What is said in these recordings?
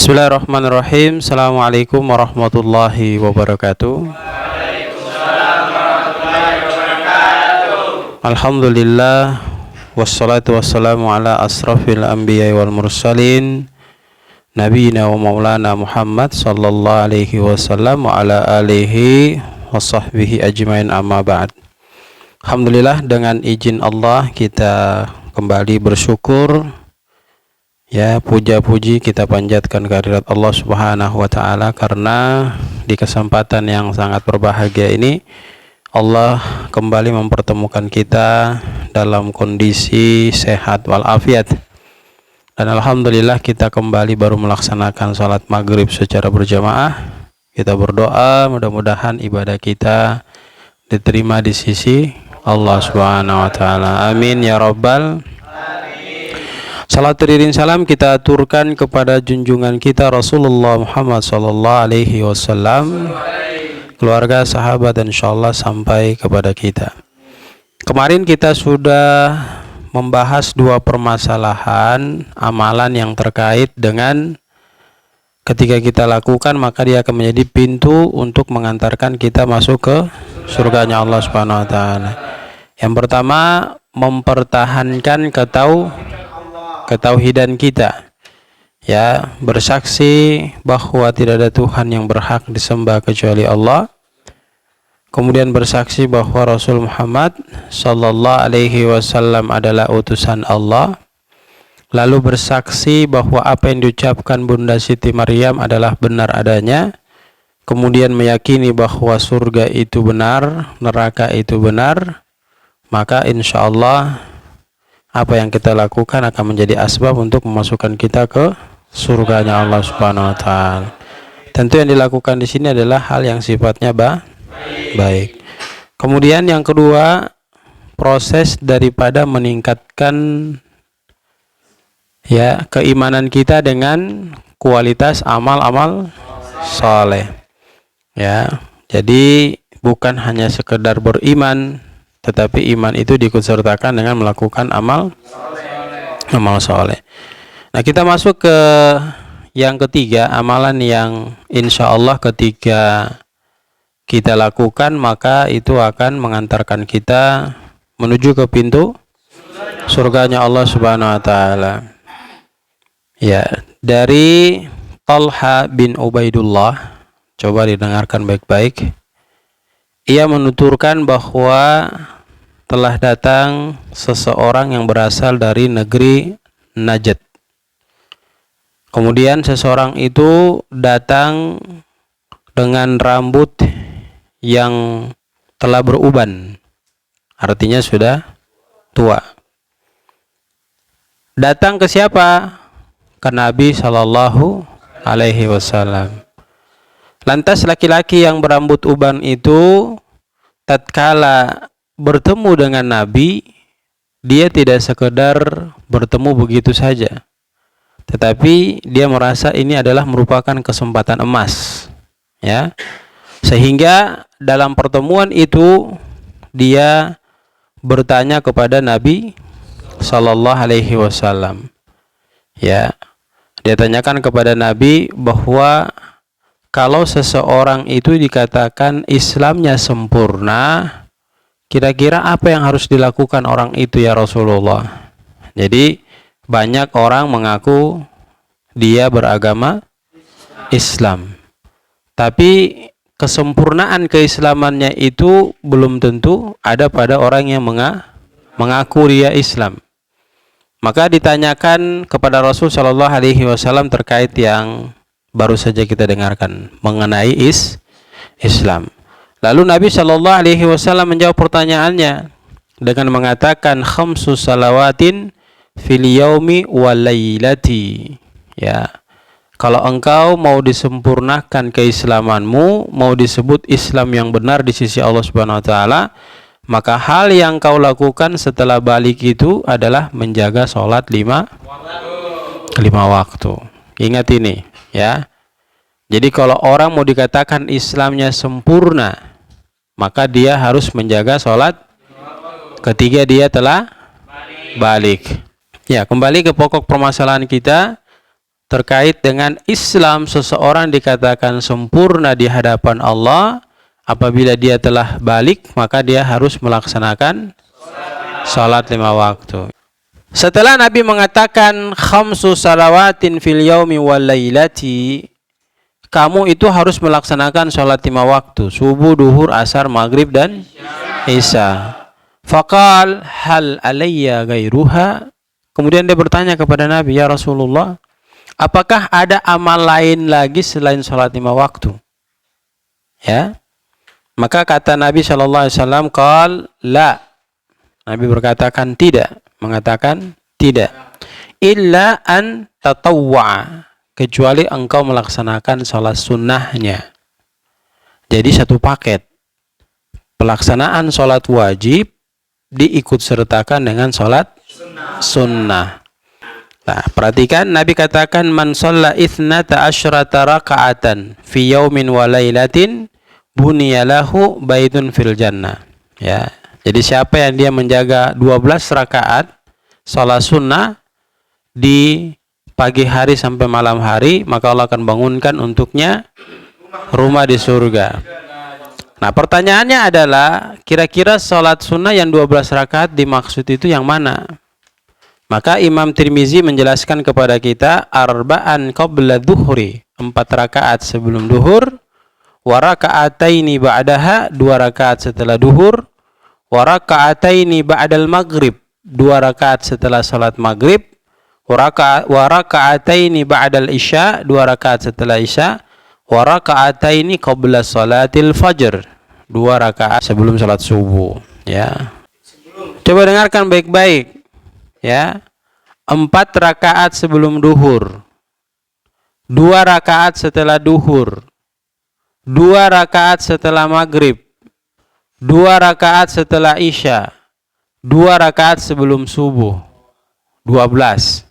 Bismillahirrahmanirrahim. Assalamualaikum warahmatullahi wabarakatuh. Alhamdulillah, wassalatu wassalamu ala asrafil anbiya wal mursalin, nabiyina wa maulana Muhammad sallallahu alaihi wasallam wa ala alihi wa sahbihi ajmain, amma ba'd. Alhamdulillah, dengan izin Allah kita kembali bersyukur, ya, puja-puji kita panjatkan kehadirat Allah Subhanahu wa taala, karena di kesempatan yang sangat berbahagia ini Allah kembali mempertemukan kita dalam kondisi sehat walafiat. Dan alhamdulillah kita kembali baru melaksanakan salat maghrib secara berjamaah. Kita berdoa mudah-mudahan ibadah kita diterima di sisi Allah Subhanahu wa taala. Amin ya rabbal. Salat iring salam kita aturkan kepada junjungan kita Rasulullah Muhammad sallallahu alaihi wasallam, keluarga, sahabat, dan insyaallah sampai kepada kita. Kemarin kita sudah membahas dua permasalahan amalan yang terkait dengan ketika kita lakukan maka dia akan menjadi pintu untuk mengantarkan kita masuk ke surganya Allah Subhanahu wa taala. Yang pertama, mempertahankan ketauhidan kita, ya, bersaksi bahwa tidak ada Tuhan yang berhak disembah kecuali Allah, kemudian bersaksi bahwa Rasul Muhammad sallallahu alaihi wasallam adalah utusan Allah, lalu bersaksi bahwa apa yang diucapkan Bunda Siti Maryam adalah benar adanya, kemudian meyakini bahwa surga itu benar, neraka itu benar, maka insya Allah apa yang kita lakukan akan menjadi asbab untuk memasukkan kita ke surganya Allah Subhanahu wa taala. Tentu yang dilakukan di sini adalah hal yang sifatnya baik. Kemudian yang kedua, proses daripada meningkatkan, ya, keimanan kita dengan kualitas amal-amal saleh. Ya, jadi bukan hanya sekedar beriman, tetapi iman itu diikutsertakan dengan melakukan amal soleh. Nah, kita masuk ke yang ketiga, amalan yang insya Allah ketika kita lakukan maka itu akan mengantarkan kita menuju ke pintu surganya Allah Subhanahu wa taala. Ya, dari Talha bin Ubaidullah, coba didengarkan baik-baik. Ia menuturkan bahwa telah datang seseorang yang berasal dari negeri Najd. Kemudian seseorang itu datang dengan rambut yang telah beruban, artinya sudah tua. Datang ke siapa? Ke Nabi sallallahu alaihi wasallam. Lantas laki-laki yang berambut uban itu tatkala bertemu dengan Nabi, dia tidak sekedar bertemu begitu saja, tetapi dia merasa ini adalah merupakan kesempatan emas, ya, sehingga dalam pertemuan itu dia bertanya kepada Nabi sallallahu alaihi wasallam, ya, dia tanyakan kepada Nabi bahwa kalau seseorang itu dikatakan Islamnya sempurna, kira-kira apa yang harus dilakukan orang itu ya Rasulullah? Jadi banyak orang mengaku dia beragama Islam, tapi kesempurnaan keislamannya itu belum tentu ada pada orang yang mengaku dia Islam. Maka ditanyakan kepada Rasul Shallallahu Alaihi Wasallam terkait yang baru saja kita dengarkan mengenai Islam. Lalu Nabi Shallallahu Alaihi Wasallam menjawab pertanyaannya dengan mengatakan khamsu salawatin fil yaumi wal lailati. Ya, kalau engkau mau disempurnakan keislamanmu, mau disebut Islam yang benar di sisi Allah Subhanahu wa taala, maka hal yang kau lakukan setelah balik itu adalah menjaga sholat lima waktu. Ingat ini, ya. Jadi kalau orang mau dikatakan Islamnya sempurna, maka dia harus menjaga sholat ketika dia telah balik. Ya, kembali ke pokok permasalahan kita terkait dengan Islam seseorang dikatakan sempurna di hadapan Allah apabila dia telah balik, maka dia harus melaksanakan salat 5 waktu. Setelah Nabi mengatakan khamsu salawatin fil yaumi wal lailati, kamu itu harus melaksanakan salat 5 waktu, subuh, duhur, asar, maghrib dan isya. Faqal hal alayya ghairuha. Kemudian dia bertanya kepada Nabi, ya Rasulullah, apakah ada amal lain lagi selain salat 5 waktu? Ya. Maka kata Nabi sallallahu alaihi wasallam, qal la. Nabi berkatakan tidak, mengatakan tidak. Illa an tatawwa, kecuali engkau melaksanakan salat sunnahnya. Jadi satu paket. Pelaksanaan salat wajib diikut sertakan dengan salat sunnah. Nah, perhatikan Nabi katakan man shalla ithnata asyrata raka'atan fi yaumin wa lailatin buniyalahu baitun fil jannah. Ya. Jadi siapa yang dia menjaga 12 rakaat salat sunnah di pagi hari sampai malam hari, maka Allah akan bangunkan untuknya rumah di surga. Nah, pertanyaannya adalah kira-kira salat sunnah yang 12 rakaat dimaksud itu yang mana? Maka Imam Tirmizi menjelaskan kepada kita arba'an qabla dhuhri, 4 rakaat sebelum duhur, wa raka'ataini ba'daha, 2 rakaat setelah duhur, wa raka'ataini ba'dal maghrib, 2 rakaat setelah salat maghrib, wa raka'ataini ba'dal isya, 2 rakaat setelah isya, wa raka'ataini qabla salatil fajr, 2 rakaat sebelum salat subuh. Ya. Coba dengarkan baik-baik. Ya. 4 rakaat sebelum duhur, 2 rakaat setelah duhur, 2 rakaat setelah maghrib, 2 rakaat setelah isya, 2 rakaat sebelum subuh. 12.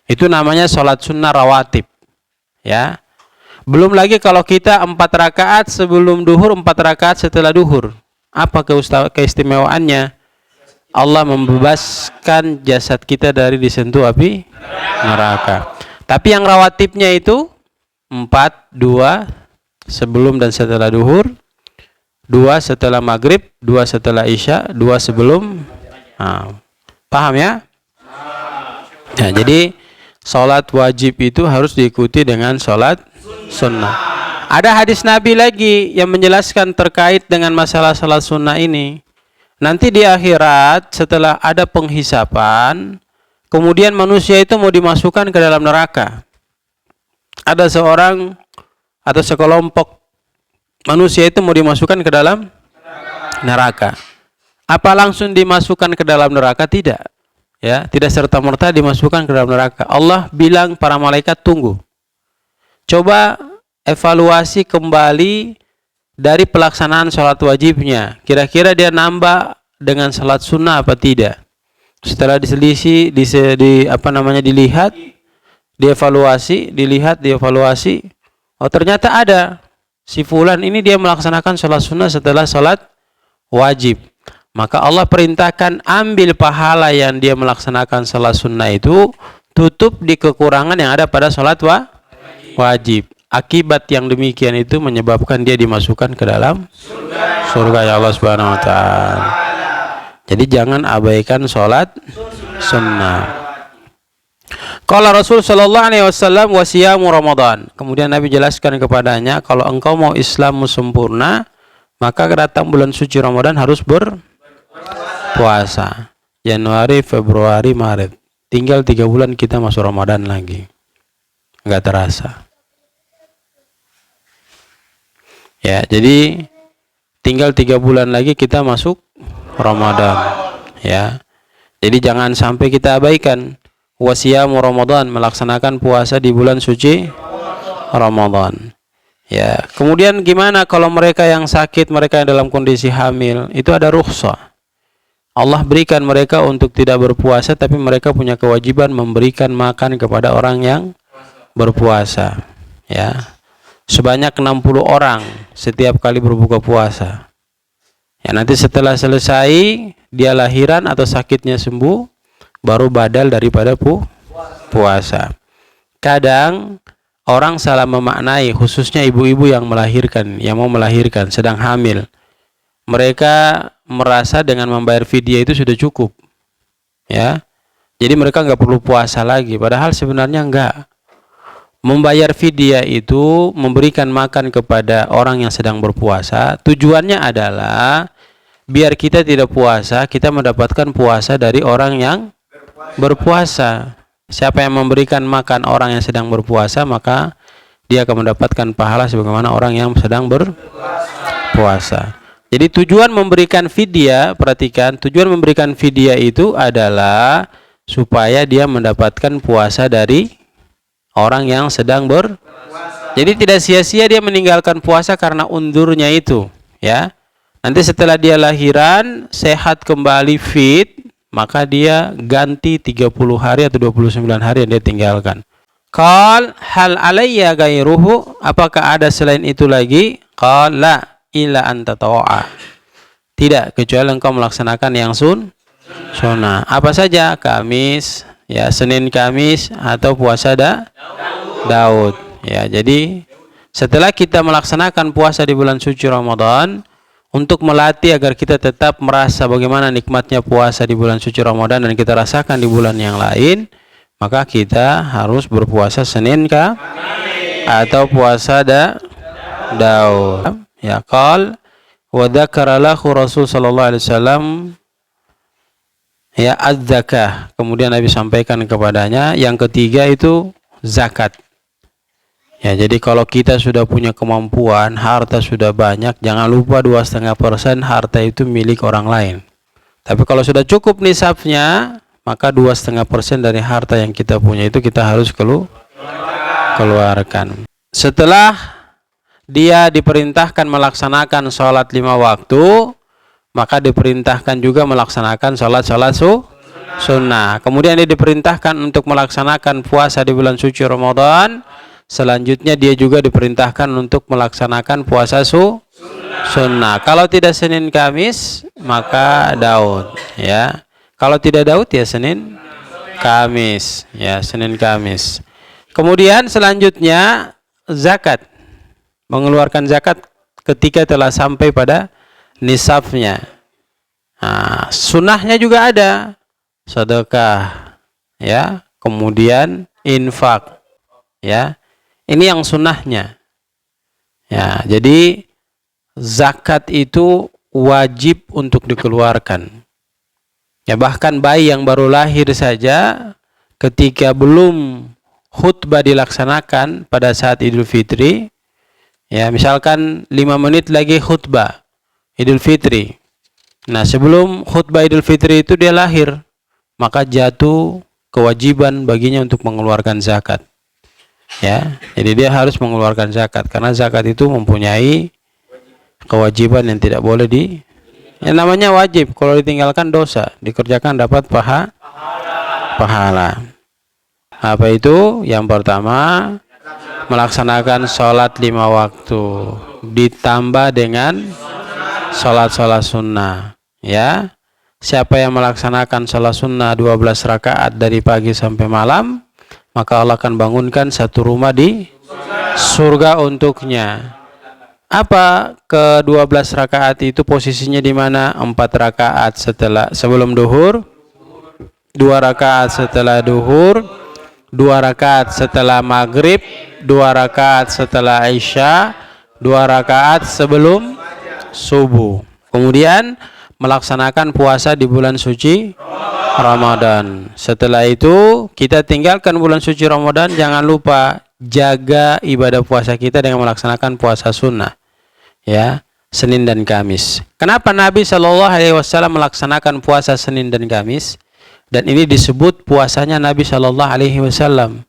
Itu namanya salat sunnah rawatib. Ya. Belum lagi kalau kita 4 rakaat sebelum duhur, 4 rakaat setelah duhur. Apa keistimewaannya? Allah membebaskan jasad kita dari disentuh api neraka. Tapi yang rawatibnya itu 4, 2 sebelum dan setelah duhur, 2 setelah maghrib, 2 setelah isya, 2 sebelum. Nah, paham ya? Nah, jadi salat wajib itu harus diikuti dengan salat sunnah. Ada hadis Nabi lagi yang menjelaskan terkait dengan masalah salat sunnah ini. Nanti di akhirat setelah ada penghisapan, kemudian manusia itu mau dimasukkan ke dalam neraka. Ada seorang atau sekelompok manusia itu mau dimasukkan ke dalam neraka. Apa langsung dimasukkan ke dalam neraka? Tidak. Ya, tidak serta-merta dimasukkan ke dalam neraka. Allah bilang para malaikat tunggu. Coba evaluasi kembali dari pelaksanaan sholat wajibnya. Kira-kira dia nambah dengan sholat sunnah apa tidak? Setelah diselisih, dilihat, dievaluasi. Oh, ternyata ada. Si fulan ini dia melaksanakan sholat sunnah setelah sholat wajib. Maka Allah perintahkan ambil pahala yang dia melaksanakan sholat sunnah itu, tutup di kekurangan yang ada pada sholat wajib. Akibat yang demikian itu menyebabkan dia dimasukkan ke dalam surga ya Allah Subhanahu wa taala. Jadi jangan abaikan sholat sunnah. Qala Rasul sallallahu alaihi wasallam wa siyamu Ramadan. Kemudian Nabi jelaskan kepadanya, kalau engkau mau Islammu sempurna, maka datang bulan suci Ramadan harus berpuasa. Januari, Februari, Maret. Tinggal 3 bulan kita masuk Ramadan lagi. Enggak terasa. Ya, jadi tinggal 3 bulan lagi kita masuk Ramadan. Ya. Jadi jangan sampai kita abaikan wasiyamu Ramadan, melaksanakan puasa di bulan suci Ramadan. Ya. Kemudian gimana kalau mereka yang sakit, mereka yang dalam kondisi hamil, itu ada rukhsah. Allah berikan mereka untuk tidak berpuasa, tapi mereka punya kewajiban memberikan makan kepada orang yang berpuasa. Ya. Sebanyak 60 orang setiap kali berbuka puasa. Ya, nanti setelah selesai dia lahiran atau sakitnya sembuh, baru badal daripada puasa. kadang orang salah memaknai, khususnya ibu-ibu yang melahirkan, yang mau melahirkan, sedang hamil. Mereka merasa dengan membayar fidyah itu sudah cukup, ya. Jadi mereka nggak perlu puasa lagi, padahal sebenarnya enggak. Membayar fidyah itu memberikan makan kepada orang yang sedang berpuasa. Tujuannya adalah biar kita tidak puasa, kita mendapatkan puasa dari orang yang berpuasa. Siapa yang memberikan makan orang yang sedang berpuasa, maka dia akan mendapatkan pahala sebagaimana orang yang sedang berpuasa. Jadi tujuan memberikan fidyah, perhatikan, tujuan memberikan fidyah itu adalah supaya dia mendapatkan puasa dari orang yang sedang berpuasa. Jadi tidak sia-sia dia meninggalkan puasa karena undurnya itu, ya. Nanti setelah dia lahiran, sehat kembali, fit, maka dia ganti 30 hari atau 29 hari yang dia tinggalkan. Qal hal alayya ghairuhu, apakah ada selain itu lagi? Qal la illa anta tawa'a, tidak, kecuali engkau melaksanakan yang sunnah. Apa saja? Kamis, ya, Senin Kamis, atau puasa Daud. Ya, jadi setelah kita melaksanakan puasa di bulan suci Ramadan, untuk melatih agar kita tetap merasa bagaimana nikmatnya puasa di bulan suci Ramadan dan kita rasakan di bulan yang lain, maka kita harus berpuasa Senin atau puasa Daud. Ya, qal wa dzakara lahu Rasul sallallahu alaihi wasallam ya az-zakah. Kemudian Nabi sampaikan kepadanya yang ketiga itu zakat. Ya, jadi kalau kita sudah punya kemampuan, harta sudah banyak, jangan lupa 2,5% harta itu milik orang lain. Tapi kalau sudah cukup nisabnya, maka 2,5% dari harta yang kita punya itu kita harus keluarkan. Setelah dia diperintahkan melaksanakan sholat 5 waktu, maka diperintahkan juga melaksanakan sholat sunnah. Kemudian dia diperintahkan untuk melaksanakan puasa di bulan suci Ramadan. Selanjutnya dia juga diperintahkan untuk melaksanakan puasa sunnah. Kalau tidak Senin Kamis, maka Daud, ya. Kalau tidak Daud, ya Senin Kamis, ya, Senin Kamis. Kemudian selanjutnya zakat, mengeluarkan zakat ketika telah sampai pada nisabnya. Nah, sunnahnya juga ada, sedekah, ya, kemudian infak, ya. Ini yang sunnahnya. Ya, jadi zakat itu wajib untuk dikeluarkan. Ya, bahkan bayi yang baru lahir saja ketika belum khutbah dilaksanakan pada saat Idul Fitri, ya, misalkan 5 menit lagi khutbah Idul Fitri. Nah, sebelum khutbah Idul Fitri itu dia lahir, maka jatuh kewajiban baginya untuk mengeluarkan zakat. Ya, jadi dia harus mengeluarkan zakat karena zakat itu mempunyai kewajiban yang tidak boleh yang namanya wajib. Kalau ditinggalkan dosa, dikerjakan dapat pahala. Apa itu? Yang pertama, melaksanakan sholat 5 waktu ditambah dengan sholat sunnah, ya. Siapa yang melaksanakan sholat sunnah 12 rakaat dari pagi sampai malam, maka Allah akan bangunkan satu rumah di surga untuknya. Apa ke-12 rakaat itu posisinya di mana? 4 rakaat sebelum duhur, 2 rakaat setelah duhur, 2 rakaat setelah maghrib, 2 rakaat setelah isya, 2 rakaat sebelum subuh. Kemudian melaksanakan puasa di bulan suci Ramadan. Setelah itu kita tinggalkan bulan suci Ramadan, jangan lupa jaga ibadah puasa kita dengan melaksanakan puasa sunnah, ya, Senin dan Kamis. Kenapa Nabi Shallallahu Alaihi Wasallam melaksanakan puasa Senin dan Kamis? Dan ini disebut puasanya Nabi Shallallahu Alaihi Wasallam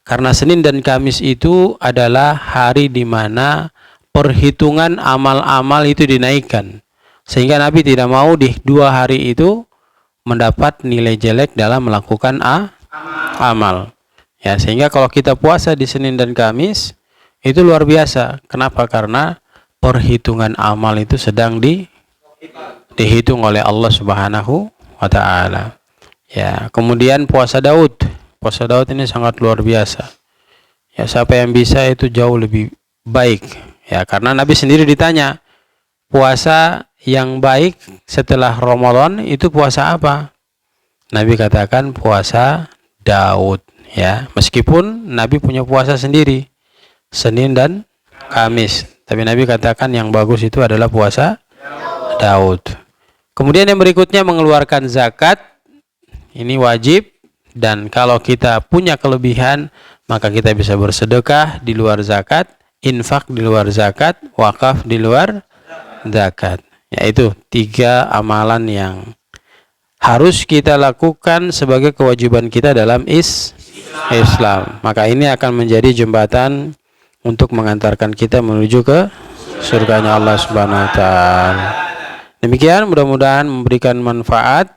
karena Senin dan Kamis itu adalah hari di mana perhitungan amal-amal itu dinaikkan, sehingga Nabi tidak mau di 2 hari itu mendapat nilai jelek dalam melakukan amal. Ya, sehingga kalau kita puasa di Senin dan Kamis itu luar biasa. Kenapa? Karena perhitungan amal itu sedang dihitung oleh Allah Subhanahu wa taala. Ya, kemudian puasa Daud. Puasa Daud ini sangat luar biasa. Ya, siapa yang bisa itu jauh lebih baik. Ya, karena Nabi sendiri ditanya, puasa yang baik setelah Ramadan itu puasa apa? Nabi katakan puasa Daud. Ya, meskipun Nabi punya puasa sendiri, Senin dan Kamis. Tapi Nabi katakan yang bagus itu adalah puasa Daud. Kemudian yang berikutnya mengeluarkan zakat. Ini wajib. Dan kalau kita punya kelebihan, maka kita bisa bersedekah di luar zakat, infak di luar zakat, wakaf di luar zakat. Yaitu 3 amalan yang harus kita lakukan sebagai kewajiban kita dalam Islam. Maka ini akan menjadi jembatan untuk mengantarkan kita menuju ke surganya Allah Subhanahu wa taala. Demikian, mudah-mudahan memberikan manfaat.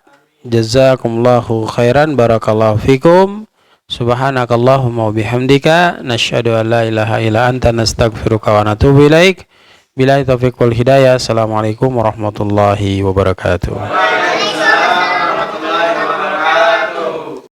Jazakumullahu khairan, barakallahu fikum. Subhanakallahumma wa bihamdika nasyhadu an la ilaha illa anta nastaghfiruka wa natubu ilaik. Billahi taufiq wal hidayah. Assalamualaikum warahmatullahi wabarakatuh.